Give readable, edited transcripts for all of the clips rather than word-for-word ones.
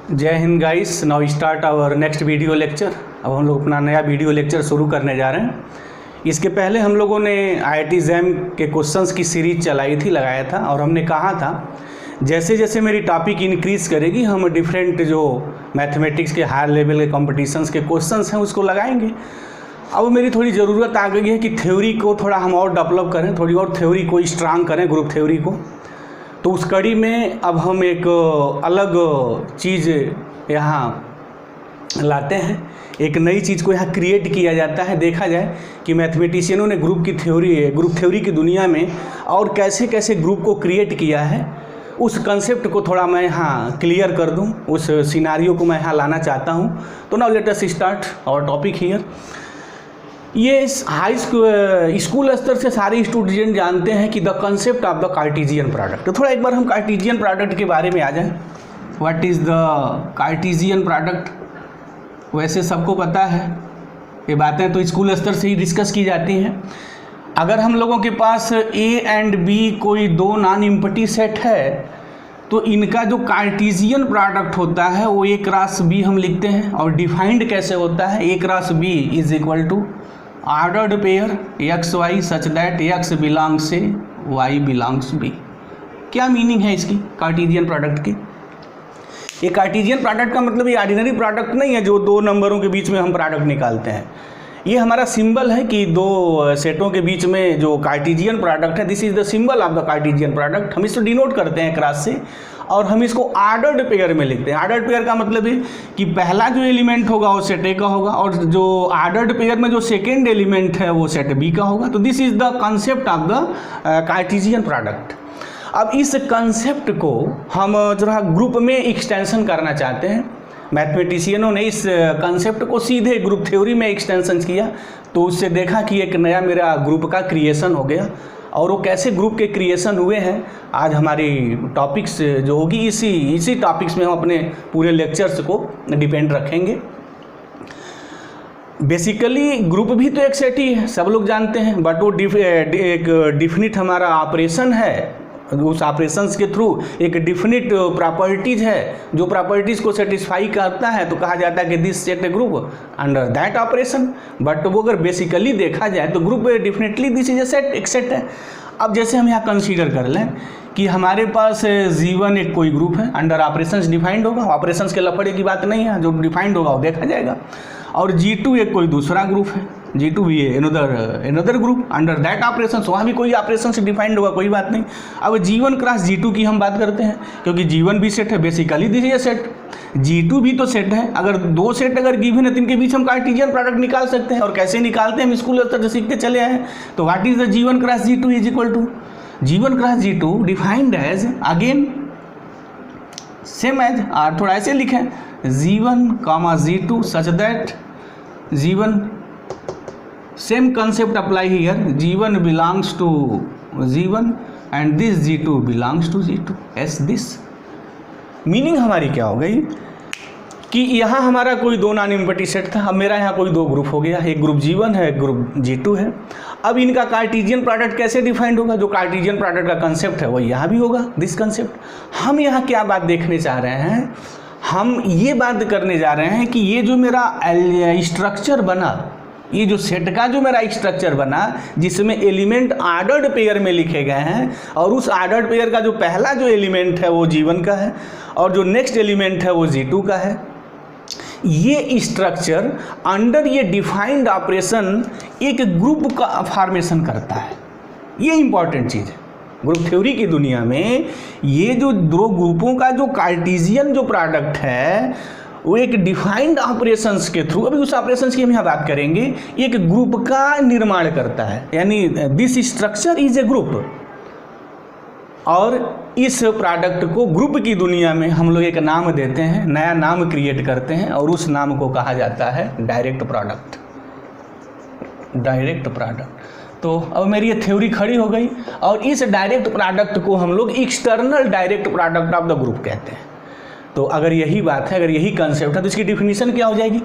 जय Hind guys. Now start our next video lecture. अब हम लोग अपना नया वीडियो लेक्चर शुरू करने जा रहे हैं। इसके पहले हम लोगों ने IIT JAM के क्वेश्चंस की सीरीज लगाया था और हमने कहा था जैसे जैसे मेरी टॉपिक इंक्रीज़ करेगी हम डिफरेंट जो मैथमेटिक्स के हायर लेवल के कॉम्पिटिशन्स के क्वेश्चंस हैं उसको लगाएंगे। अब मेरी थोड़ी ज़रूरत आ गई है कि थ्योरी को थोड़ा हम और डेवलप करें, थोड़ी और थ्योरी को स्ट्रांग करें, ग्रुप थ्योरी को। तो उस कड़ी में अब हम एक अलग चीज़ यहाँ लाते हैं, एक नई चीज़ को यहाँ क्रिएट किया जाता है। देखा जाए कि मैथमेटिशियनों ने ग्रुप थ्योरी की दुनिया में और कैसे कैसे ग्रुप को क्रिएट किया है, उस कंसेप्ट को थोड़ा मैं यहाँ क्लियर कर दूँ, उस सिनारियो को मैं यहाँ लाना चाहता हूँ। तो now let us start our topic here. ये हाई स्कूल स्तर से सारे स्टूडेंट जानते हैं कि the concept of the Cartesian product. तो थोड़ा एक बार हम कार्टेशियन प्रोडक्ट के बारे में आ जाएं। What is the Cartesian product? वैसे सबको पता है, ये बातें तो स्कूल स्तर से ही डिस्कस की जाती हैं। अगर हम लोगों के पास A एंड B कोई दो नॉन एम्प्टी सेट है तो इनका जो कार्टेशियन प्रोडक्ट होता है वो A क्रॉस B हम लिखते हैं। और डिफाइंड कैसे होता है? A cross B is equal to ordered pair x y such that x belongs से वाई बिलोंग्स बी। क्या मीनिंग है इसकी कार्टेशियन प्रोडक्ट की? ये कार्टेशियन प्रोडक्ट का मतलब ये ऑर्डिनरी प्रोडक्ट नहीं है जो दो नंबरों के बीच में हम प्रोडक्ट निकालते हैं। ये हमारा सिंबल है कि दो सेटों के बीच में जो कार्टेशियन प्रोडक्ट है, this is the symbol of the Cartesian product. हम इसको डिनोट करते हैं क्रॉस से और हम इसको ऑर्डर्ड पेयर में लिखते हैं। ऑर्डर्ड पेयर का मतलब है कि पहला जो एलिमेंट होगा वो सेट ए का होगा और जो ऑर्डर्ड पेयर में जो सेकेंड एलिमेंट है वो सेट बी का होगा। तो this is the concept of the Cartesian product. अब इस कंसेप्ट को हम जरा ग्रुप में एक्सटेंशन करना चाहते हैं। मैथमेटिशियनों ने इस कंसेप्ट को सीधे ग्रुप थ्योरी में एक्सटेंशन किया, तो उससे देखा कि एक नया मेरा ग्रुप का क्रिएशन हो गया। और वो कैसे ग्रुप के क्रिएशन हुए हैं आज हमारी टॉपिक्स जो होगी इसी टॉपिक्स में हम अपने पूरे लेक्चर्स को डिपेंड रखेंगे। बेसिकली ग्रुप भी तो एक सेट ही है, सब लोग जानते हैं, बट वो एक डिफिनिट हमारा ऑपरेशन है। उस ऑपरेशंस के थ्रू एक डिफिनिट प्रॉपर्टीज़ है, जो प्रॉपर्टीज़ को सेटिस्फाई करता है तो कहा जाता है कि this set A group under that operation. But वो अगर बेसिकली देखा जाए तो group definitely this is A set, एक सेट है। अब जैसे हम यहाँ कंसीडर कर लें कि हमारे पास G1 एक कोई ग्रुप है, अंडर ऑपरेशंस डिफाइंड होगा, ऑपरेशंस के लफड़े की बात नहीं है, जो डिफाइंड होगा वो देखा जाएगा। और G2 एक कोई दूसरा ग्रुप है, G2 भी है another group under that operations, वहाँ भी कोई ऑपरेशन से डिफाइंड होगा, कोई बात नहीं। अब G1 क्रॉस G2 की हम बात करते हैं क्योंकि G1 भी सेट है, basically this is set, G2 भी तो सेट है। अगर दो सेट अगर गिवन है तो इनके बीच हम कार्टेशियन प्रोडक्ट निकाल सकते हैं। और कैसे निकालते हैं हम स्कूल स्तर से सीखते चले आए हैं। तो what is the G1 cross G2 is equal to G1 cross G2 defined as, again same as, और थोड़ा ऐसे लिखें G1 comma G2 such that G1 same concept apply here, G1 belongs to G1 and this G2 belongs to G2 as this. Meaning हमारी क्या हो गई कि यहाँ हमारा कोई दो नॉन एम्प्टी सेट था, अब मेरा यहाँ कोई दो ग्रुप हो गया, एक ग्रुप G1 है, एक ग्रुप G2 है। अब इनका कार्टेशियन प्रोडक्ट कैसे डिफाइंड होगा? जो कार्टेशियन प्रोडक्ट का कंसेप्ट है वो यहाँ भी होगा, दिस कंसेप्ट। हम यहाँ क्या बात देखने चाह रहे हैं? हम ये बात करने जा रहे हैं कि ये जो मेरा स्ट्रक्चर बना, ये जो सेट का जो मेरा स्ट्रक्चर बना जिसमें एलिमेंट ऑर्डर्ड पेयर में लिखे गए हैं और उस ऑर्डर्ड पेयर का जो पहला जो एलिमेंट है वो G1 का है और जो नेक्स्ट एलिमेंट है वो G2 का है। ये स्ट्रक्चर अंडर ये डिफाइंड ऑपरेशन एक ग्रुप का फॉर्मेशन करता है। ये इंपॉर्टेंट चीज़ है। ग्रुप थ्योरी की दुनिया में ये जो दो ग्रुपों का जो कार्टेशियन जो प्रोडक्ट है वो एक डिफाइंड ऑपरेशंस के थ्रू, अभी उस ऑपरेशंस की हम यहाँ बात करेंगे, एक ग्रुप का निर्माण करता है। यानी this structure is a group. और इस प्रोडक्ट को ग्रुप की दुनिया में हम लोग एक नाम देते हैं, नया नाम क्रिएट करते हैं और उस नाम को कहा जाता है डायरेक्ट प्रोडक्ट। Direct product. तो अब मेरी ये थ्योरी खड़ी हो गई और इस डायरेक्ट प्रोडक्ट को हम लोग external direct product of the group कहते हैं। तो अगर यही बात है, अगर यही कंसेप्ट है, तो इसकी डिफिनीशन क्या हो जाएगी?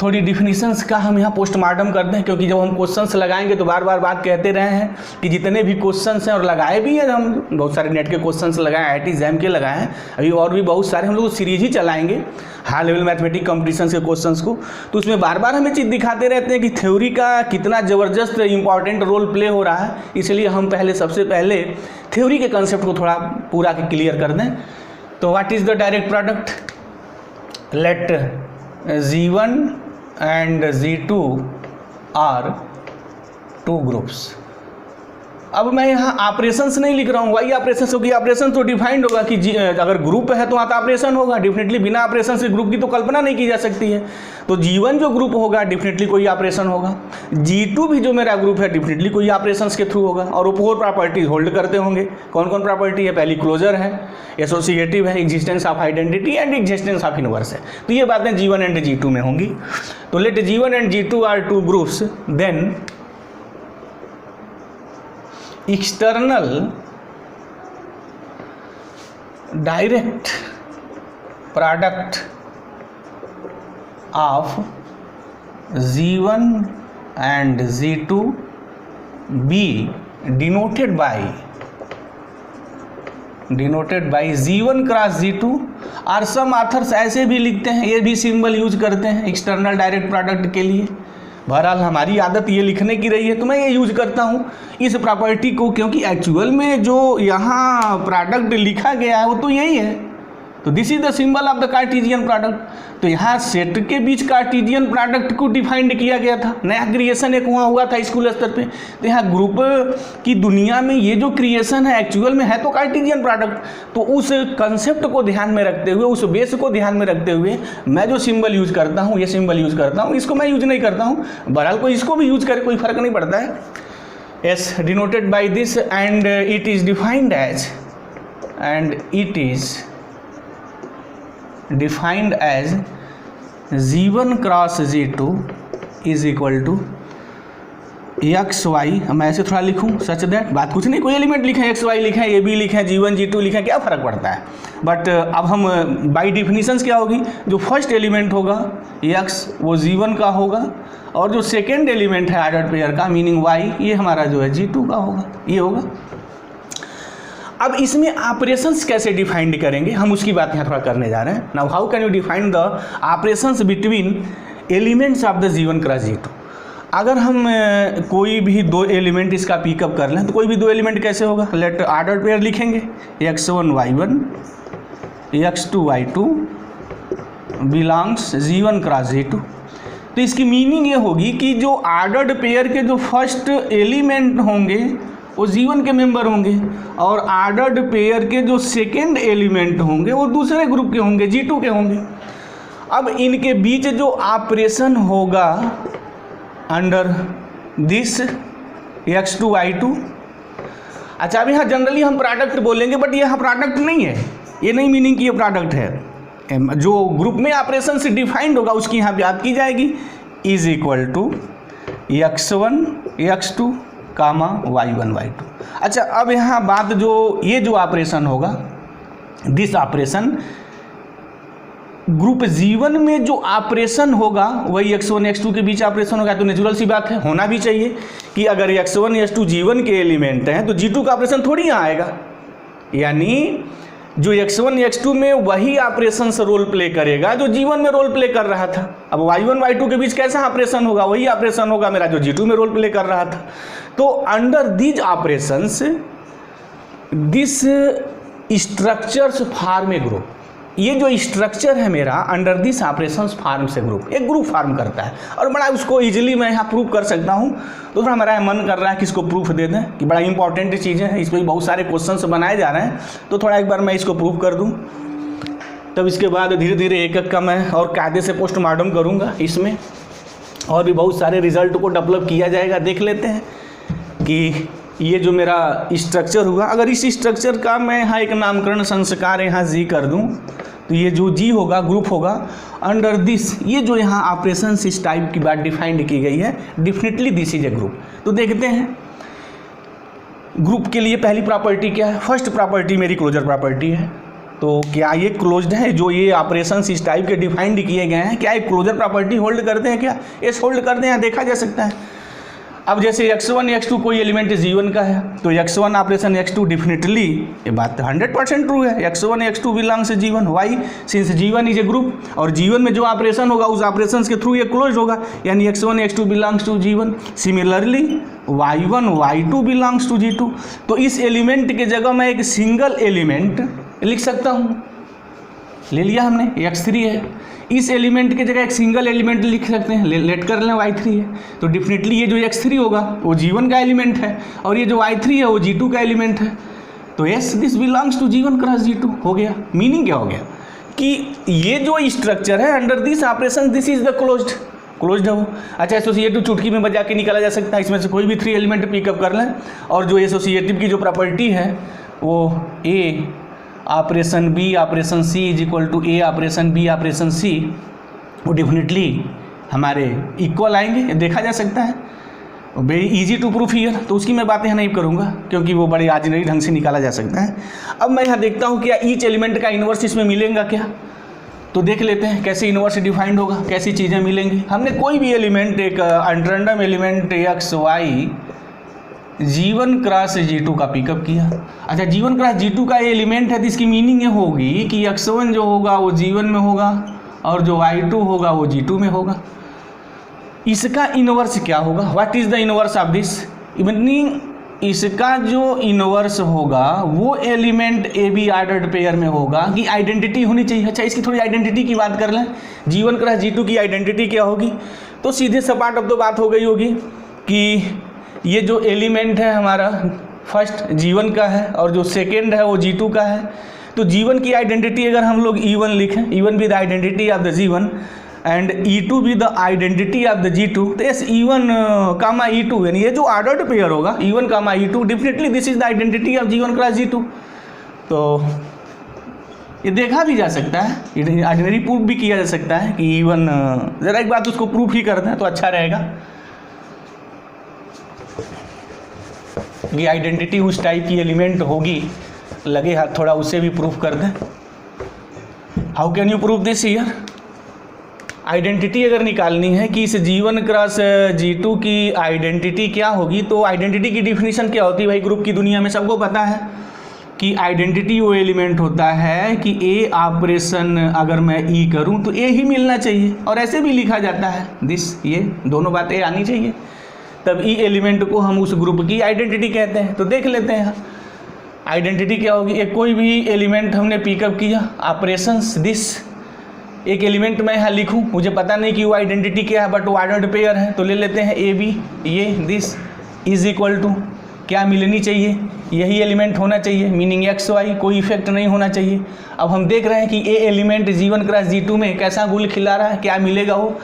थोड़ी डिफिनीशंस का हम यहाँ पोस्टमार्टम करते हैं, क्योंकि जब हम क्वेश्चंस लगाएंगे तो बार बार बात कहते रहे हैं कि जितने भी क्वेश्चंस हैं, और लगाए भी हैं, हम बहुत सारे नेट के क्वेश्चंस लगाए, IIT एग्जाम के लगाए हैं, अभी और भी बहुत सारे हम लोग सीरीज ही चलाएंगे हाई लेवल मैथमेटिक कॉम्पिटिशन के क्वेश्चंस को। तो उसमें बार बार हमें चीज़ दिखाते रहते हैं कि थ्योरी का कितना ज़बरदस्त इंपॉर्टेंट रोल प्ले हो रहा है। इसलिए हम सबसे पहले थ्योरी के कंसेप्ट को थोड़ा पूरा क्लियर कर दें। तो what is the direct product? Let G1 and G2 are two groups। अब मैं यहाँ ऑपरेशंस नहीं लिख रहा हूँ, वाई ऑपरेशन, क्योंकि ऑपरेशन तो डिफाइंड होगा कि अगर ग्रुप है तो वहाँ तो ऑपरेशन होगा डेफिनेटली, बिना ऑपरेशन से ग्रुप की तो कल्पना नहीं की जा सकती है। तो G1 जो ग्रुप होगा डेफिनेटली कोई ऑपरेशन होगा, G2 भी जो मेरा ग्रुप है डेफिनेटली कोई ऑपरेशन के थ्रू होगा, और वो 4 प्रॉपर्टीज होल्ड करते होंगे। कौन कौन प्रॉपर्टी है? पहली क्लोजर है, एसोसिएटिव है, existence of identity and existence of inverse है। तो ये बातें G1 एंड G2 में होंगी। तो let G1 and G2 are two groups, then external direct product of G1 and G2 be denoted by G1 cross G2, और सम authors ऐसे भी लिखते हैं, ये भी सिंबल यूज करते हैं एक्सटर्नल डायरेक्ट प्रोडक्ट के लिए। बहरहाल हमारी आदत ये लिखने की रही है तो मैं ये यूज करता हूँ इस प्रॉपर्टी को, क्योंकि एक्चुअल में जो यहाँ प्रोडक्ट लिखा गया है वो तो यही है। तो this is the symbol of the Cartesian product. तो यहाँ सेट के बीच कार्टेशियन प्रोडक्ट को डिफाइंड किया गया था, नया क्रिएशन एक वहाँ हुआ था स्कूल स्तर पे। तो यहाँ ग्रुप की दुनिया में ये जो क्रिएशन है एक्चुअल में है तो कार्टेशियन प्रोडक्ट। तो उस कंसेप्ट को ध्यान में रखते हुए, उस बेस को ध्यान में रखते हुए मैं जो सिंबल यूज करता हूँ, ये सिंबल यूज करता हूँ, इसको मैं यूज नहीं करता हूँ। बहरहाल कोई इसको भी यूज करे, कोई फर्क नहीं पड़ता है। As denoted by this and it is defined as defined as G1 cross G2 is equal to XY। मैं ऐसे थोड़ा लिखूं सच दैट, बात कुछ नहीं, कोई एलिमेंट लिखे, XY लिखे, ये भी लिखे, G1 G2 लिखे, क्या फ़र्क पड़ता है। बट अब हम बाय डिफिनीशंस क्या होगी, जो फर्स्ट एलिमेंट होगा X वो G1 का होगा, और जो सेकेंड एलिमेंट है ऑर्डर्ड पेयर का मीनिंग Y, ये हमारा जो है G2 का होगा, ये होगा। अब इसमें ऑपरेशंस कैसे डिफाइंड करेंगे, हम उसकी बात यहाँ थोड़ा करने जा रहे हैं। Now how can you define the operations between elements of the G1 cross G2। अगर हम कोई भी 2 एलिमेंट इसका पिकअप कर लें तो कोई भी 2 एलिमेंट कैसे होगा, लेट ऑर्डर पेयर लिखेंगे, X1 Y1 X2 Y2 belongs G1 cross G2। तो इसकी मीनिंग ये होगी कि जो ऑर्डर्ड पेयर के जो फर्स्ट एलिमेंट होंगे वो G1 के मेंबर होंगे, और ऑर्डर्ड पेयर के जो सेकेंड एलिमेंट होंगे वो दूसरे ग्रुप के होंगे, G2 के होंगे। अब इनके बीच जो ऑपरेशन होगा अंडर दिस X2 Y2, अच्छा अब यहाँ जनरली हम प्रोडक्ट बोलेंगे, बट यहाँ प्रोडक्ट नहीं है, ये नहीं मीनिंग कि ये प्रोडक्ट है। जो ग्रुप में ऑपरेशन से डिफाइंड होगा उसकी यहाँ बात की जाएगी, is equal to X1 X2 comma Y1 Y2। अच्छा अब यहाँ बात जो ये जो ऑपरेशन होगा, दिस ऑपरेशन ग्रुप G1 में जो ऑपरेशन होगा वही X1 X2 के बीच ऑपरेशन होगा। तो नेचुरल सी बात है, होना भी चाहिए कि अगर X1 X2 G1 के एलिमेंट हैं तो G2 का ऑपरेशन थोड़ी यहाँ आएगा, यानी जो X1 X2 में वही ऑपरेशन से रोल प्ले करेगा जो G1 में रोल प्ले कर रहा था। अब Y1 Y2 के बीच कैसा ऑपरेशन होगा, वही ऑपरेशन होगा मेरा जो G2 में रोल प्ले कर रहा था। तो under these operations this structures form A group. ये जो स्ट्रक्चर है मेरा अंडर दिस ऑपरेशंस फॉर्म से ग्रुप, एक ग्रुप फॉर्म करता है, और बड़ा उसको इजीली मैं यहाँ प्रूव कर सकता हूँ। तो थोड़ा मेरा मन कर रहा है कि इसको प्रूफ दे दें कि बड़ा इंपॉर्टेंट चीज़ें हैं, इस पर बहुत सारे क्वेश्चंस बनाए जा रहे हैं, तो थोड़ा एक बार मैं इसको प्रूव कर दूँ, तब इसके बाद धीरे धीरे एक एक का मैं और कायदे से पोस्टमार्टम करूँगा। इसमें और भी बहुत सारे रिजल्ट को डेवलप किया जाएगा। देख लेते हैं कि ये जो मेरा स्ट्रक्चर हुआ, अगर इस स्ट्रक्चर का मैं यहाँ एक नामकरण संस्कार यहाँ जी कर दूँ तो ये जो जी होगा ग्रुप होगा अंडर दिस, ये जो यहाँ ऑपरेशन इस टाइप की बात डिफाइंड की गई है, definitely this is a group. तो देखते हैं ग्रुप के लिए पहली प्रॉपर्टी क्या है। फर्स्ट प्रॉपर्टी मेरी क्लोजर प्रॉपर्टी है, तो क्या ये क्लोज्ड है? जो ये ऑपरेशंस इस टाइप के डिफाइंड किए गए हैं, क्या एक क्लोजर प्रॉपर्टी होल्ड करते हैं? क्या एस होल्ड करते हैं? देखा जा सकता है। अब जैसे x1 x2 कोई एलिमेंट g1 का है, तो x1 ऑपरेशन x2 डेफिनेटली, ये बात 100% ट्रू है, x1 x2 belongs g1। Why? Since g1 is a group और g1 में जो ऑपरेशन होगा उस ऑपरेशन के थ्रू ये क्लोज होगा, यानी x1 x2 belongs to g1। Similarly y1 y2 belongs to g2। तो इस एलिमेंट के जगह मैं एक सिंगल एलिमेंट लिख सकता हूँ, ले लिया हमने, x3 है। इस एलिमेंट की जगह एक सिंगल एलिमेंट लिख सकते हैं, लेट कर लें y3 है, तो डेफिनेटली ये जो x3 होगा वो g1 का एलिमेंट है और ये जो y3 है वो g2 का एलिमेंट है। तो yes this belongs to g1 cross g2 हो गया। मीनिंग क्या हो गया कि ये जो स्ट्रक्चर है under this operation this is the closed है वो। अच्छा, एसोसिएटिव चुटकी में बजा के निकाला जा सकता है, इसमें से कोई भी 3 एलिमेंट पिकअप कर लें और जो एसोसिएटिव की जो प्रॉपर्टी है वो A operation B operation C is equal to A operation B operation C, वो डेफिनेटली हमारे इक्वल आएंगे, देखा जा सकता है। Very easy to proof here, तो उसकी मैं बातें नहीं करूँगा क्योंकि वो बड़े ऑर्डिनरी ढंग से निकाला जा सकता है। अब मैं यहाँ देखता हूँ क्या ईच एलिमेंट का इन्वर्स इसमें मिलेगा क्या, तो देख लेते हैं कैसे इन्वर्स डिफाइंड होगा, कैसी चीज़ें मिलेंगी। हमने कोई भी एलिमेंट, एक अनरैंडम element X Y g1 cross g2 का पिकअप किया। अच्छा, g1 क्रॉस g2 का ये एलिमेंट है, तो इसकी मीनिंग ये होगी कि x1 जो होगा वो g1 में होगा और जो y2 होगा वो g2 में होगा। इसका इनवर्स क्या होगा? What is the inverse of this? Meaning इसका जो इनवर्स होगा वो element A be ordered pair में होगा कि आइडेंटिटी होनी चाहिए। अच्छा, इसकी थोड़ी आइडेंटिटी की बात कर लें। g1 क्रॉस g2 की आइडेंटिटी क्या होगी? तो सीधे सपाट अब तो बात हो गई होगी कि ये जो एलिमेंट है हमारा फर्स्ट g1 का है और जो सेकेंड है वो g2 का है। तो g1 की आइडेंटिटी अगर हम लोग e1 लिखें, e1 भी the identity of the g1 and e2 भी the identity of the g2, तो यस e1 कामा e2, यानी ये जो ऑर्डर्ड पेयर होगा e1 comma e2, definitely this is the identity of g1 cross g2। तो ये देखा भी जा सकता है, ऑर्डिनरी प्रूफ भी किया जा सकता है कि e1, ज़रा एक बात उसको प्रूफ ही कर दें तो अच्छा रहेगा कि आइडेंटिटी उस टाइप की एलिमेंट होगी, लगे हाथ थोड़ा उसे भी प्रूफ कर दें। How can you prove this here? Identity अगर निकालनी है कि इस g1 क्रॉस g2 की आइडेंटिटी क्या होगी, तो आइडेंटिटी की डिफिनीशन क्या होती है भाई? ग्रुप की दुनिया में सबको पता है कि आइडेंटिटी वो एलिमेंट होता है कि ए ऑपरेशन अगर मैं ई करूं तो ए ही मिलना चाहिए, और ऐसे भी लिखा जाता है दिस, ये दोनों बातें आनी चाहिए, तब ई एलिमेंट को हम उस ग्रुप की आइडेंटिटी कहते हैं। तो देख लेते हैं आइडेंटिटी क्या होगी। एक कोई भी एलिमेंट हमने पिकअप किया, ऑपरेशंस दिस, एक एलिमेंट मैं यहाँ लिखूँ, मुझे पता नहीं कि वो आइडेंटिटी क्या है बट वो ऑर्डर्ड पेयर है, तो ले लेते हैं ए बी, ये दिस इज इक्वल टू क्या मिलनी चाहिए? यही एलिमेंट होना चाहिए, मीनिंग एक्स वाई, कोई इफेक्ट नहीं होना चाहिए। अब हम देख रहे हैं कि ए एलिमेंट g1 क्रॉस g2 में कैसा गुल खिला रहा है, क्या मिलेगा वो।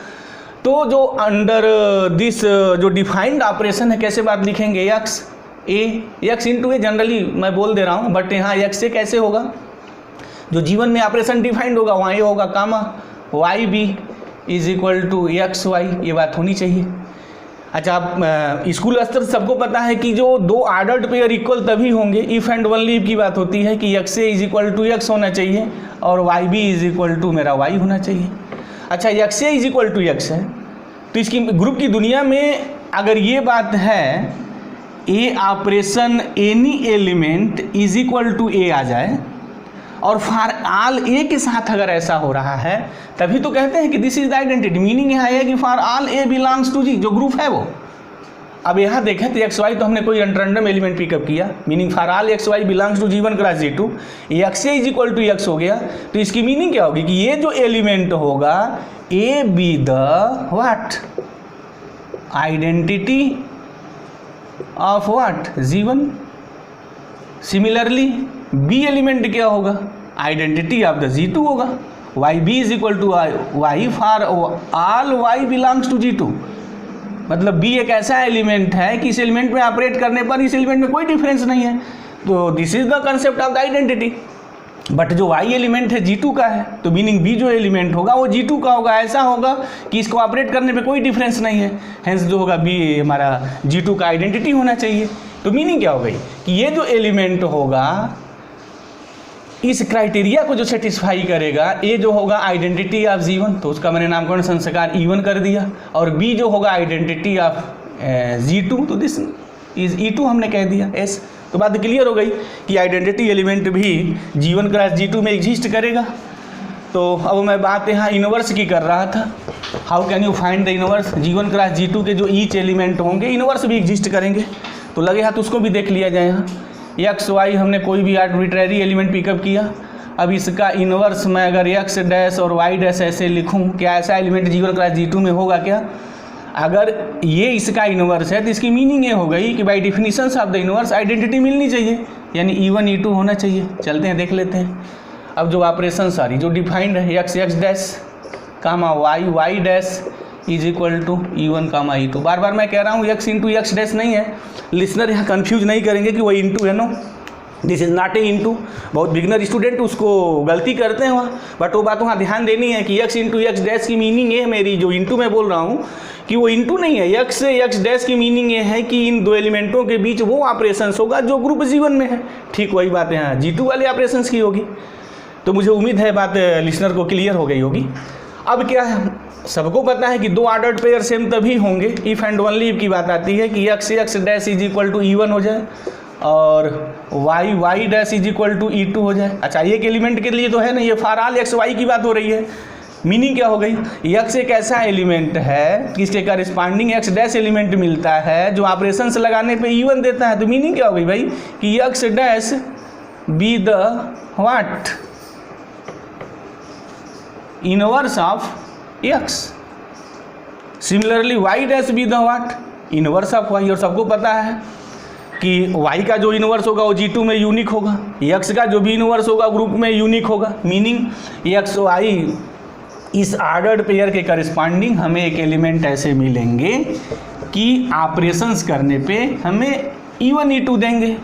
तो जो अंडर दिस जो डिफाइंड ऑपरेशन है, कैसे बात लिखेंगे? एक्स इंटू ए, जनरली मैं बोल दे रहा हूँ बट यहाँ एक्स से कैसे होगा? जो g1 में ऑपरेशन डिफाइंड होगा वहाँ ये होगा comma Y B is equal to X Y, ये बात होनी चाहिए। अच्छा, आप स्कूल स्तर सबको पता है कि जो दो ऑर्डर्ड पेयर इक्वल तभी होंगे, इफ़ एंड ओनली इफ की बात होती है कि x a is equal to x होना चाहिए और y B is equal to मेरा वाई होना चाहिए। अच्छा, x a is equal to x है, तो इसकी ग्रुप की दुनिया में अगर ये बात है A operation any element is equal to A आ जाए और फॉर ऑल ए के साथ अगर ऐसा हो रहा है तभी तो कहते हैं कि this is the identity. Meaning यहाँ है कि for all A belongs to G, जो ग्रुप है वो। अब यहाँ देखें तो एक्स वाई तो हमने कोई रैंडम एलिमेंट पिकअप किया, meaning for all x y belongs to g1 cross g2, x a is equal to x हो गया। तो इसकी मीनिंग क्या होगी कि ये जो एलिमेंट होगा a be the what identity of what g1। Similarly b element क्या होगा? आइडेंटिटी ऑफ द g2 होगा, y B is equal to y for all y belongs to g2। मतलब बी एक ऐसा एलिमेंट है कि इस एलिमेंट में ऑपरेट करने पर इस एलिमेंट में कोई डिफरेंस नहीं है, तो this is the concept of the identity. But जो वाई एलिमेंट है g2 का है, तो मीनिंग बी जो एलिमेंट होगा वो g2 का होगा, ऐसा होगा कि इसको ऑपरेट करने पे कोई डिफरेंस नहीं है, हेंस जो होगा बी हमारा g2 का आइडेंटिटी होना चाहिए। तो मीनिंग क्या हो गई कि ये जो एलिमेंट होगा इस क्राइटेरिया को जो सेटिस्फाई करेगा, ए जो होगा आइडेंटिटी ऑफ G1 तो उसका मैंने नामकरण संस्कार E1 कर दिया, और बी जो होगा आइडेंटिटी ऑफ G2 तो दिस इज E2 हमने कह दिया S। तो बात क्लियर हो गई कि आइडेंटिटी एलिमेंट भी G1 क्रॉस G2 में एग्जिस्ट करेगा। तो अब मैं बात यहाँ इनवर्स की कर रहा था, how can you find the inverse, G1 cross G2 के जो ईच एलिमेंट होंगे इनवर्स भी एग्जिस्ट करेंगे। तो लगे हाथ उसको भी देख लिया जाए। यहाँ एक्स वाई हमने कोई भी आर्बिट्रेरी एलिमेंट पिकअप किया, अब इसका इनवर्स मैं अगर एक्स डैश और वाई डैश ऐसे लिखूँ, क्या ऐसा एलिमेंट G1 क्रॉस G2 में होगा क्या? अगर ये इसका इनवर्स है तो इसकी मीनिंग ये हो गई कि by definitions of the inverse identity मिलनी चाहिए, यानी E1 E2 होना चाहिए। चलते हैं देख लेते हैं। अब जो ऑपरेशन सारी जो डिफाइंड है x x dash comma y y dash is equal to E1 comma E2। बार बार मैं कह रहा हूँ एक्स इंटू एक्स डैश नहीं है, लिसनर यहाँ कंफ्यूज नहीं करेंगे कि वो इंटू है, no this is not a into. बहुत बिगनर स्टूडेंट उसको गलती करते हैं वहाँ, बट वो बात वहाँ ध्यान देनी है कि एक्स इंटू एक्स डैश की मीनिंग ये है मेरी, जो इंटू मैं बोल रहा हूँ कि वो इंटू नहीं है। एक्स से एक्स डैश की मीनिंग ये है कि इन दो एलिमेंटों के बीच वो ऑपरेशंस होगा जो ग्रुप G1 में है। ठीक वही बात यहाँ G2 वाले ऑपरेशंस की होगी। तो मुझे उम्मीद है बात लिसनर को क्लियर हो गई होगी। अब क्या है, सबको पता है कि दो ऑर्डर्ड पेयर सेम तभी होंगे इफ़ एंड ओनली इफ की बात आती है कि x x dash is equal to E1 हो जाए और y y dash is equal to E2 हो जाए। अच्छा, एक एलिमेंट के लिए तो है ना, ये फॉर ऑल एक्स वाई की बात हो रही है। मीनिंग क्या हो गई, एक्स एक ऐसा एलिमेंट है कि इसके करस्पॉन्डिंग एक्स डैश एलिमेंट मिलता है जो ऑपरेशंस लगाने पे E1 देता है। तो मीनिंग क्या हो गई भाई कि x dash be the what inverse of x, similarly y dash be the what inverse of y. और सबको पता है कि y का जो इनवर्स होगा वो G2 में यूनिक होगा, x का जो भी इनवर्स होगा ग्रुप में यूनिक होगा। मीनिंग एक्स वाई इस ऑर्डर्ड पेयर के करस्पॉन्डिंग हमें एक एलिमेंट ऐसे मिलेंगे कि ऑपरेशंस करने पे हमें E1 E2 देंगे।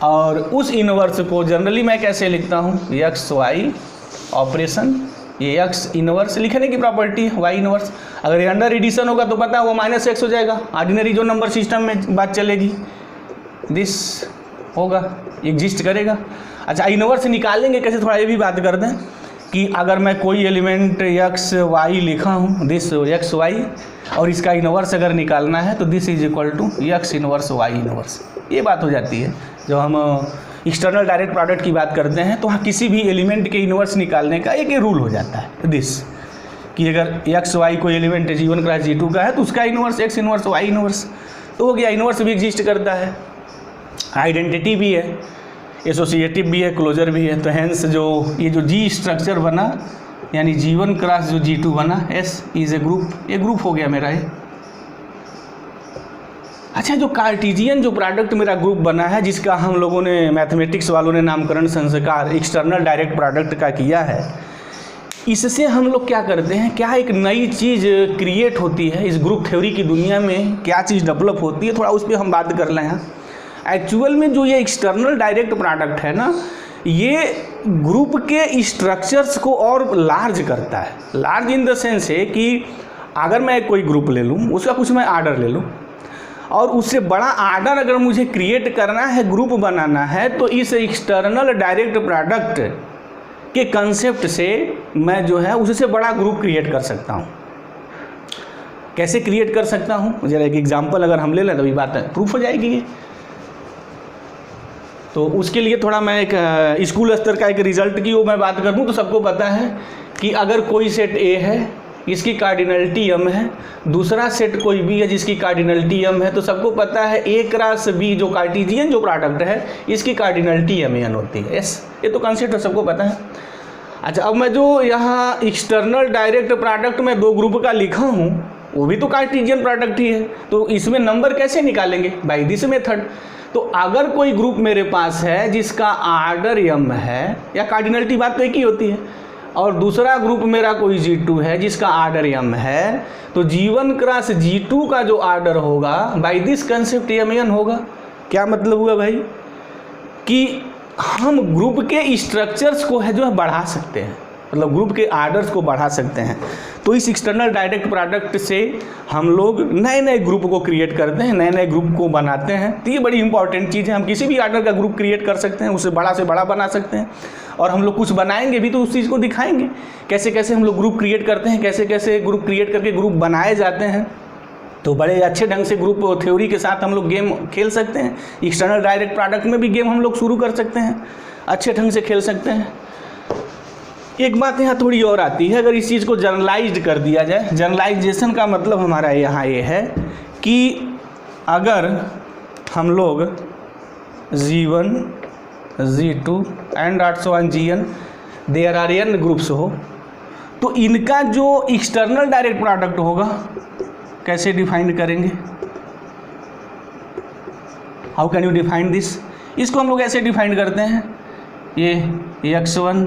और उस इनवर्स को जनरली मैं कैसे लिखता हूँ, एक्स वाई ऑपरेशन, ये एक्स इनवर्स लिखने की प्रॉपर्टी है, वाई इनवर्स। अगर ये अंडर एडिशन होगा तो पता है वो -x हो जाएगा, ऑर्डिनरी जो नंबर सिस्टम में बात चलेगी दिस होगा, एग्जिस्ट करेगा। अच्छा, इनवर्स निकालेंगे कैसे, थोड़ा ये भी बात कर दें कि अगर मैं कोई एलिमेंट एक्स वाई लिखा हूँ, दिस एक्स वाई, और इसका इनवर्स अगर निकालना है तो this is equal to x inverse y inverse. ये बात हो जाती है जब हम एक्सटर्नल डायरेक्ट प्रोडक्ट की बात करते हैं, तो वहाँ किसी भी एलिमेंट के इनवर्स निकालने का एक रूल हो जाता है दिस, कि अगर एक्स वाई कोई एलिमेंट G1 क्रॉस G2 का है तो उसका inverse x inverse y inverse तो हो गया। इनवर्स भी एग्जिस्ट करता है, आइडेंटिटी भी है, एसोसिएटिव भी है, क्लोजर भी है। तो हैंस जो ये जो G स्ट्रक्चर बना यानी G1 क्रॉस जो G2 बना, S इज ए ग्रुप, ये ग्रुप हो गया मेरा ये। अच्छा, जो कार्टेशियन जो प्रोडक्ट मेरा ग्रुप बना है जिसका हम लोगों ने मैथमेटिक्स वालों ने नामकरण संस्कार एक्सटर्नल डायरेक्ट प्रोडक्ट का किया है, इससे हम लोग क्या करते हैं, क्या एक नई चीज़ क्रिएट होती है इस ग्रुप थ्योरी की दुनिया में, क्या चीज़ डेवलप होती है, थोड़ा उस पर हम बात कर लें। एक्चुअल में जो ये एक्सटर्नल डायरेक्ट प्रोडक्ट है ना, ये ग्रुप के स्ट्रक्चर्स को और लार्ज करता है। लार्ज इन द सेंस है कि अगर मैं कोई ग्रुप ले लूँ, उसका कुछ मैं आर्डर ले लूँ, और उससे बड़ा आर्डर अगर मुझे क्रिएट करना है, ग्रुप बनाना है, तो इस एक्सटर्नल डायरेक्ट प्रोडक्ट के कंसेप्ट से मैं जो है उससे बड़ा ग्रुप क्रिएट कर सकता हूँ। कैसे क्रिएट कर सकता हूँ, जरा एक एग्जांपल अगर हम ले लें तो ये बात प्रूफ हो जाएगी ये। तो उसके लिए थोड़ा मैं एक स्कूल स्तर का एक रिजल्ट की वो मैं बात कर दूँ, तो सबको पता है कि अगर कोई सेट ए है इसकी कार्डिनलिटी m है, दूसरा सेट कोई भी है जिसकी कार्डिनलिटी m है, तो सबको पता है A क्रॉस B जो कार्टेशियन जो प्रोडक्ट है इसकी कार्डिनलिटी m होती है। यस, ये तो कंसेप्ट सबको पता है। अच्छा, अब मैं जो यहाँ एक्सटर्नल डायरेक्ट प्रोडक्ट में दो ग्रुप का लिखा हूँ वो भी तो कार्टेशियन प्रोडक्ट ही है, तो इसमें नंबर कैसे निकालेंगे, बाय दिस मेथड। तो अगर कोई ग्रुप मेरे पास है जिसका आर्डर m है, या कार्डिनलिटी बात तो एक ही होती है, और दूसरा ग्रुप मेरा कोई G2 है जिसका आर्डर m है, तो G1 क्रॉस G2 का जो आर्डर होगा बाय दिस कंसेप्ट mn होगा। क्या मतलब हुआ भाई कि हम ग्रुप के स्ट्रक्चर्स को है जो है बढ़ा सकते हैं। मतलब ग्रुप के आर्डर्स को बढ़ा सकते हैं। तो इस एक्सटर्नल डायरेक्ट प्रोडक्ट से हम लोग नए नए ग्रुप को क्रिएट करते हैं, नए नए ग्रुप को बनाते हैं। तो ये बड़ी इंपॉर्टेंट चीज़ है। हम किसी भी आर्डर का ग्रुप क्रिएट कर सकते हैं, उसे बड़ा से बड़ा बना सकते हैं, और हम लोग कुछ बनाएंगे भी तो उस चीज़ को दिखाएंगे कैसे कैसे हम लोग ग्रुप क्रिएट करते हैं, कैसे कैसे ग्रुप क्रिएट करके ग्रुप बनाए जाते हैं। तो बड़े अच्छे ढंग से ग्रुप थ्योरी के साथ हम लोग गेम खेल सकते हैं। एक्सटर्नल डायरेक्ट प्रोडक्ट में भी गेम हम लोग शुरू कर सकते हैं, अच्छे ढंग से खेल सकते हैं। एक बात यहाँ थोड़ी और आती है, अगर इस चीज़ को जनरलाइज्ड कर दिया जाए, जनरलाइजेशन का मतलब हमारा यहाँ ये है कि अगर हम लोग G1, G2 and also Gn there are n groups हो, तो इनका जो एक्सटर्नल डायरेक्ट प्रोडक्ट होगा कैसे डिफाइन करेंगे? How can you define this? इसको हम लोग ऐसे डिफाइन करते हैं, ये x1,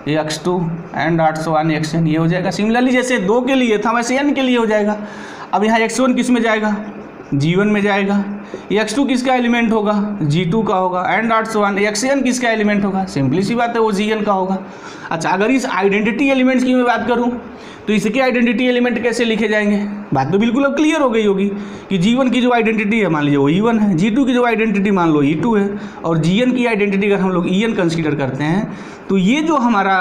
ये x2 एंड ऑल्सो xn, ये हो जाएगा। सिमिलरली जैसे 2 के लिए था वैसे n के लिए हो जाएगा। अब यहाँ x1 किस में जाएगा? G1 में जाएगा। ये x2 किसका एलिमेंट होगा? G2 का होगा। एंड ऑल्सो xn किसका एलिमेंट होगा? सिंपली सी बात है, वो Gn का होगा। अच्छा, अगर इस आइडेंटिटी एलिमेंट्स की मैं बात करूँ तो इसके आइडेंटिटी एलिमेंट कैसे लिखे जाएंगे? बात तो बिल्कुल अब क्लियर हो गई होगी कि G1 की जो आइडेंटिटी है मान लीजिए वो E1 है, G2 की जो आइडेंटिटी मान लो E2 है, और Gn की आइडेंटिटी अगर हम लोग En कंसीडर करते हैं तो ये जो हमारा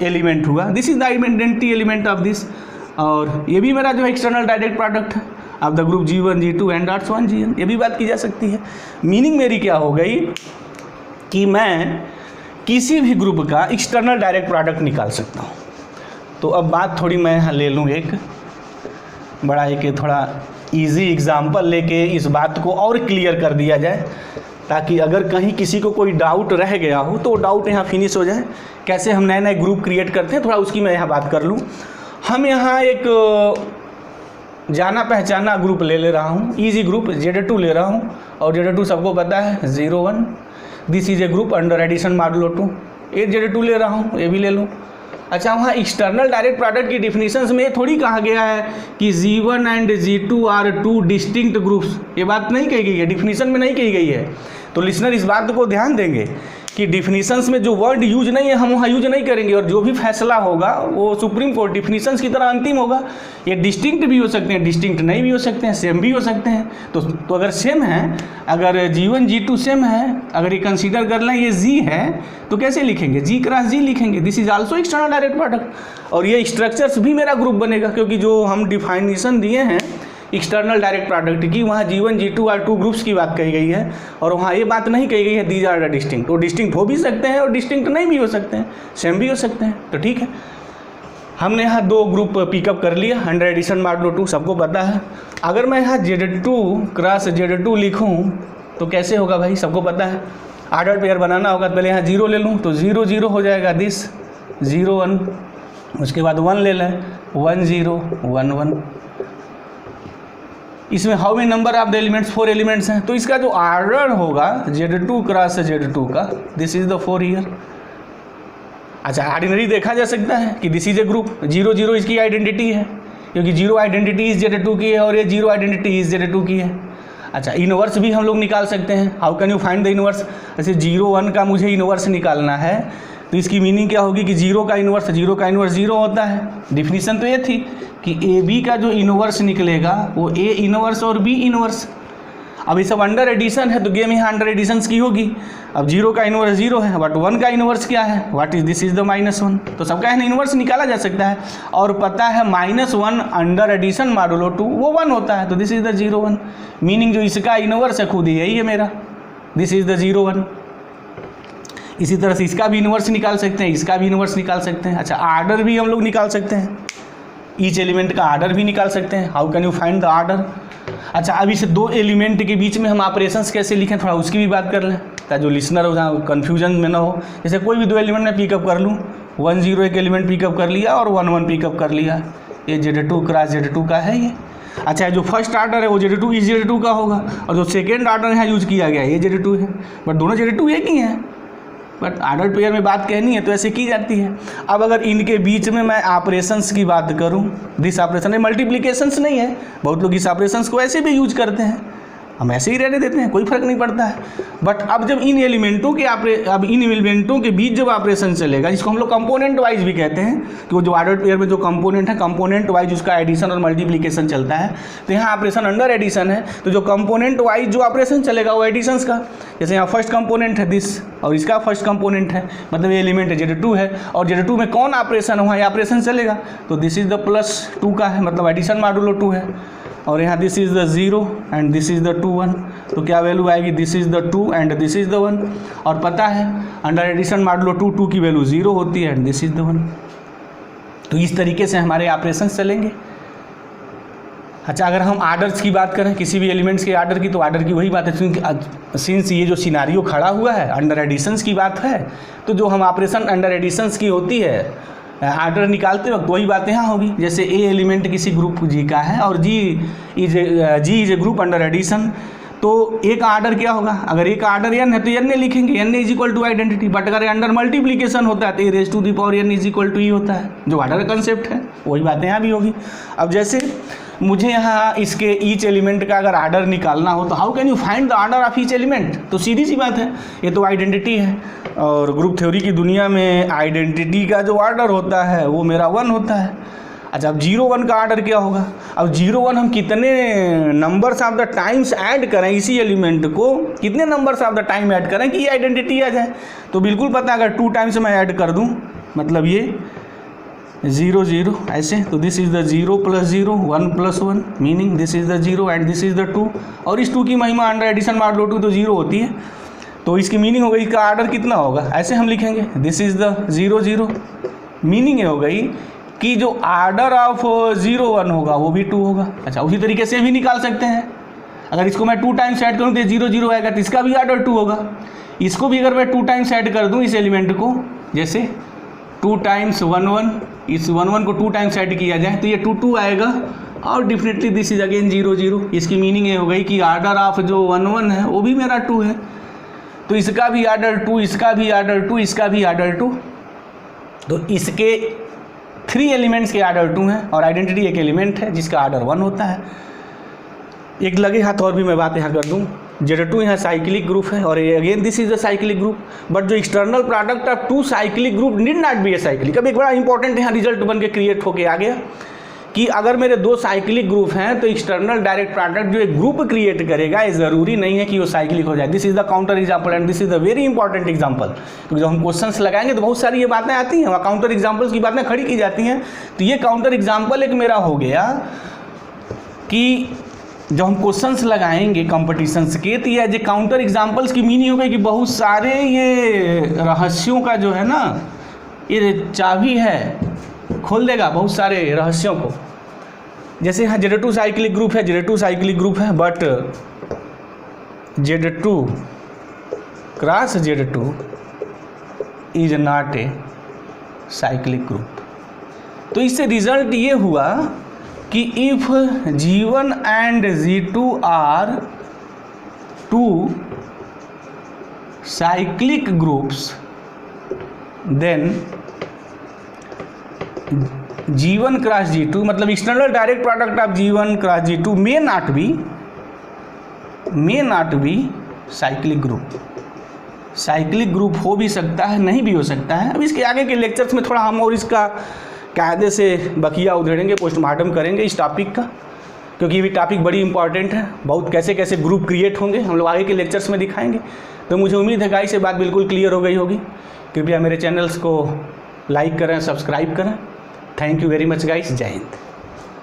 एलिमेंट हुआ, this is the identity element of this, और ये भी मेरा जो एक्सटर्नल डायरेक्ट प्रोडक्ट है of the group G1, G2 and also Gn। ये भी बात की जा सकती है। मीनिंग मेरी क्या हो गई कि मैं किसी भी ग्रुप का एक्सटर्नल डायरेक्ट प्रोडक्ट निकाल सकता हूँ। तो अब बात थोड़ी मैं यहाँ ले लूँ, एक बड़ा एक थोड़ा इजी एग्जांपल लेके इस बात को और क्लियर कर दिया जाए, ताकि अगर कहीं किसी को कोई डाउट रह गया हो तो डाउट यहाँ फिनिश हो जाए। कैसे हम नए नए ग्रुप क्रिएट करते हैं, थोड़ा उसकी मैं यहाँ बात कर लूँ। हम यहाँ एक जाना पहचाना ग्रुप ले रहा हूँ, ईजी ग्रुप Z2 ले रहा हूँ, और Z2 सबको पता है 0, 1। This is a group under addition modulo 2। ये Z2 ले रहा हूँ, ये भी ले लो। अच्छा, वहाँ एक्सटर्नल डायरेक्ट प्रोडक्ट की डिफिनीशंस में थोड़ी कहा गया है कि G1 and G2 are 2 distinct groups. ये बात नहीं कही गई है, डिफिनीशन में नहीं कही गई है। तो लिसनर इस बात को ध्यान देंगे कि डिफिनीशंस में जो वर्ड यूज नहीं है हम वहाँ यूज नहीं करेंगे, और जो भी फैसला होगा वो सुप्रीम कोर्ट डिफिनीशंस की तरह अंतिम होगा। ये डिस्टिंक्ट भी हो सकते हैं, डिस्टिंक्ट नहीं भी हो सकते हैं, सेम भी हो सकते हैं। तो अगर सेम है, अगर G1 G2 सेम है, अगर ये कंसीडर कर लें ये G है, तो कैसे लिखेंगे? G क्रॉस G लिखेंगे। This is also external direct product, और ये स्ट्रक्चर्स भी मेरा ग्रुप बनेगा, क्योंकि जो हम डिफाइनेशन दिए हैं एक्सटर्नल डायरेक्ट प्रोडक्ट की, वहाँ G1 G2 और 2 ग्रुप्स की बात कही गई है, और वहाँ ये बात नहीं कही गई है दीज आर द डिस्टिंक्ट। वो डिस्टिंक्ट हो भी सकते हैं और डिस्टिंक्ट नहीं भी हो सकते हैं, सेम भी हो सकते हैं। तो ठीक है, हमने यहाँ 2 ग्रुप पिकअप कर लिया अंडर एडिशन मॉडुलो 2, सबको पता है। अगर मैं यहाँ Z2 क्रॉस Z2 लिखूँ तो कैसे होगा भाई? सबको पता है, ऑर्डर पेयर बनाना होगा। पहले यहाँ 0 ले लूँ तो 0 0 हो जाएगा, दिस 0 1, उसके बाद 1 ले लें, 1 0 1 1। इसमें how many number of the elements? 4 elements हैं। तो इसका जो ऑर्डर होगा Z2 क्रॉस Z2 का, दिस इज द 4 ईयर। अच्छा, ऑर्डिनरी देखा जा सकता है कि दिस इज ए ग्रुप। 0 0 इसकी आइडेंटिटी है, क्योंकि 0 आइडेंटिटी इज Z2 की है और ये 0 आइडेंटिटी इज Z2 की है। अच्छा, इनवर्स भी हम लोग निकाल सकते हैं। How can you find the inverse? जैसे 0 1 का मुझे इनवर्स निकालना है, तो इसकी मीनिंग क्या होगी कि 0 का इनवर्स 0 होता है। डिफिनीशन तो ये थी कि ए बी का जो इनवर्स निकलेगा वो ए इनवर्स और बी इनवर्स। अब ये सब अंडर एडिशन है तो गेम यहाँ अंडर एडिशंस की होगी। अब 0 का इनवर्स 0 है, बट 1 का इनवर्स क्या है? What is this is the -1। तो सबका है ना इनवर्स निकाला जा सकता है, और पता है -1 अंडर एडिशन मॉडुलो 2 वो 1 होता है। तो दिस इज द 0 1, मीनिंग जो इसका इनवर्स है खुद यही है मेरा, दिस इज द 0 1। इसी तरह से इसका भी इनवर्स निकाल सकते हैं, इसका भी इनवर्स निकाल सकते हैं। अच्छा, आर्डर भी हम लोग निकाल सकते हैं, ईच एलिमेंट का आर्डर भी निकाल सकते हैं। How can you find the order? अच्छा, अब इस 2 एलिमेंट के बीच में हम ऑपरेशंस कैसे लिखें, थोड़ा उसकी भी बात कर लें, ताकि जो लिसनर हो जहाँ कन्फ्यूजन में ना हो। जैसे कोई भी 2 एलिमेंट में पिकअप कर लूँ, 1 0 एक एलिमेंट पिकअप कर लिया और 1 1 पिकअप कर लिया, ये Z2 क्रॉस Z2 का है ये। अच्छा, जो फर्स्ट ऑर्डर है वो Z2 इस Z2 का होगा, और जो सेकेंड ऑर्डर यहाँ यूज किया गया है ये Z2 है, बट दोनों Z2 एक ही हैं, बट ऑर्डर पेयर में बात कहनी है तो ऐसे की जाती है। अब अगर इनके बीच में मैं ऑपरेशंस की बात करूं, दिस ऑपरेशन मल्टीप्लिकेशंस नहीं है, बहुत लोग इस ऑपरेशंस को ऐसे भी यूज करते हैं, हम ऐसे ही रहने देते हैं, कोई फर्क नहीं पड़ता है। बट अब जब इन एलिमेंटों के बीच जब ऑपरेशन चलेगा, जिसको हम लोग कंपोनेंट वाइज भी कहते हैं, कि वो जो ऑर्डर पेयर में जो कंपोनेंट है, कंपोनेंट वाइज उसका एडिशन और मल्टीप्लिकेशन चलता है। तो यहाँ ऑपरेशन अंडर एडिशन है, तो जो कंपोनेंट वाइज जो ऑपरेशन चलेगा वो एडिशंस का, जैसे यहाँ फर्स्ट कंपोनेंट है दिस और इसका फर्स्ट कंपोनेंट है, मतलब ये एलिमेंट है Z2 है, और Z2 में कौन ऑपरेशन है वहाँ ये ऑपरेशन चलेगा। तो दिस इज द +2 का है, मतलब एडिशन मॉडुलो 2 है, और यहाँ this is the 0 and this is the 2 1, तो क्या वैल्यू आएगी, this is the 2 and this is the 1, और पता है अंडर एडिशन मॉडुलो 2 की वैल्यू 0 होती है एंड दिस इज़ द 1। तो इस तरीके से हमारे ऑपरेशन चलेंगे। अच्छा, अगर हम आर्डर्स की बात करें, किसी भी एलिमेंट्स के आर्डर की, तो आर्डर की वही बात है, सिंस ये जो सिनारियो खड़ा हुआ है अंडर एडिशंस की बात है, तो जो हम ऑपरेशन अंडर एडिशंस की होती है आर्डर निकालते वक्त वही बात यहाँ होगी। जैसे ए एलिमेंट किसी ग्रुप जी का है और G is a group under addition, तो ए का आर्डर क्या होगा, अगर ए का आर्डर n है तो n लिखेंगे, n is equal to identity. But अगर अंडर मल्टीप्लिकेशन होता है तो a⁴n इज इक्वल टू ई होता है, जो आर्डर का कंसेप्ट है वही बातें यहाँ भी होगी। अब जैसे मुझे यहाँ इसके ईच एलिमेंट का अगर आर्डर निकालना हो तो how can you find the order of each element, तो सीधी सी बात है, ये तो आइडेंटिटी है, और ग्रुप थ्योरी की दुनिया में आइडेंटिटी का जो आर्डर होता है वो मेरा 1 होता है। अच्छा, अब 0 1 का आर्डर क्या होगा, अब 0 1 हम कितने numbers of the times add करें, इसी एलिमेंट को कितने numbers of the time add करें कि ये आइडेंटिटी आ जाए, तो बिल्कुल पता है, अगर 2 टाइम्स मैं ऐड कर दूँ मतलब ये 0 0 ऐसे, तो this is the 0 + 0 1 + 1, meaning this is the 0 and this is the 2, और इस 2 की महिमा अंडर एडिशन मॉडुलो 2 तो 0 होती है, तो इसकी मीनिंग हो गई इसका आर्डर कितना होगा, ऐसे हम लिखेंगे दिस इज़ द 0 0, मीनिंग ये हो गई कि जो आर्डर ऑफ 0 1 होगा वो भी 2 होगा। अच्छा, उसी तरीके से भी निकाल सकते हैं, अगर इसको मैं 2 टाइम्स ऐड करूँ तो 0 0 आएगा, तो इसका भी आर्डर 2 होगा। इसको भी अगर मैं 2 टाइम्स ऐड कर दूँ इस एलिमेंट को, जैसे 2 टाइम्स 1 1, इस 1 1 को 2 टाइम्स ऐड किया जाए तो ये 2 2 आएगा, और डिफिनेटली दिस इज अगेन 0 0। इसकी मीनिंग ये हो गई कि आर्डर ऑफ जो 1 1 है वो भी मेरा 2 है, तो इसका भी आर्डर 2, इसका भी आर्डर 2, इसका भी आर्डर 2, तो इसके 3 एलिमेंट्स के आर्डर 2 हैं, और आइडेंटिटी एक एलिमेंट है जिसका आर्डर 1 होता है। एक लगे हाथ और भी मैं बात यहाँ कर दूँ, Z2 यहाँ साइक्लिक ग्रुप है, और again this is a cyclic group, but जो external product of 2 cyclic group need not be a cyclic. अब एक बड़ा इंपॉर्टेंट यहाँ रिजल्ट बन के क्रिएट होके आ गया कि अगर मेरे 2 साइक्लिक ग्रुप हैं तो एक्सटर्नल डायरेक्ट प्रोडक्ट जो एक ग्रुप क्रिएट करेगा ये ज़रूरी नहीं है कि वो साइक्लिक हो जाए। This is the counter example and this is the very important example, क्योंकि जब हम क्वेश्चंस लगाएंगे तो बहुत सारी ये बातें आती हैं, वहाँ काउंटर एग्जाम्पल्स की बातें खड़ी की जाती हैं। तो ये काउंटर एग्जाम्पल एक मेरा हो गया कि जब हम क्वेश्चंस लगाएंगे कॉम्पिटिशन्स के, तो ये काउंटर एग्जाम्पल्स की मीनिंग हो गई कि बहुत सारे ये रहस्यों का जो है ना, ये चाबी है, खोल देगा बहुत सारे रहस्यों को। जैसे यहाँ Z2 साइक्लिक ग्रुप है, Z2 साइक्लिक ग्रुप है, but Z2 cross Z2 is not a cyclic group. तो इससे रिजल्ट ये हुआ कि if G1 and G2 are 2 cyclic groups, then G1 cross G2 मतलब external direct product of G1 cross G2 may not be cyclic group. Cyclic group हो भी सकता है, नहीं भी हो सकता है। अब इसके आगे के लेक्चर्स में थोड़ा हम और इसका कायदे से बकिया उधेड़ेंगे, पोस्टमार्टम करेंगे इस टॉपिक का, क्योंकि ये भी टॉपिक बड़ी इंपॉर्टेंट है। बहुत कैसे कैसे ग्रुप क्रिएट होंगे हम लोग आगे के लेक्चर्स में दिखाएंगे। तो मुझे उम्मीद है गाइस ये बात बिल्कुल क्लियर हो गई होगी। कृपया मेरे चैनल्स को लाइक करें, सब्सक्राइब करें। Thank you very much guys, जय हिंद।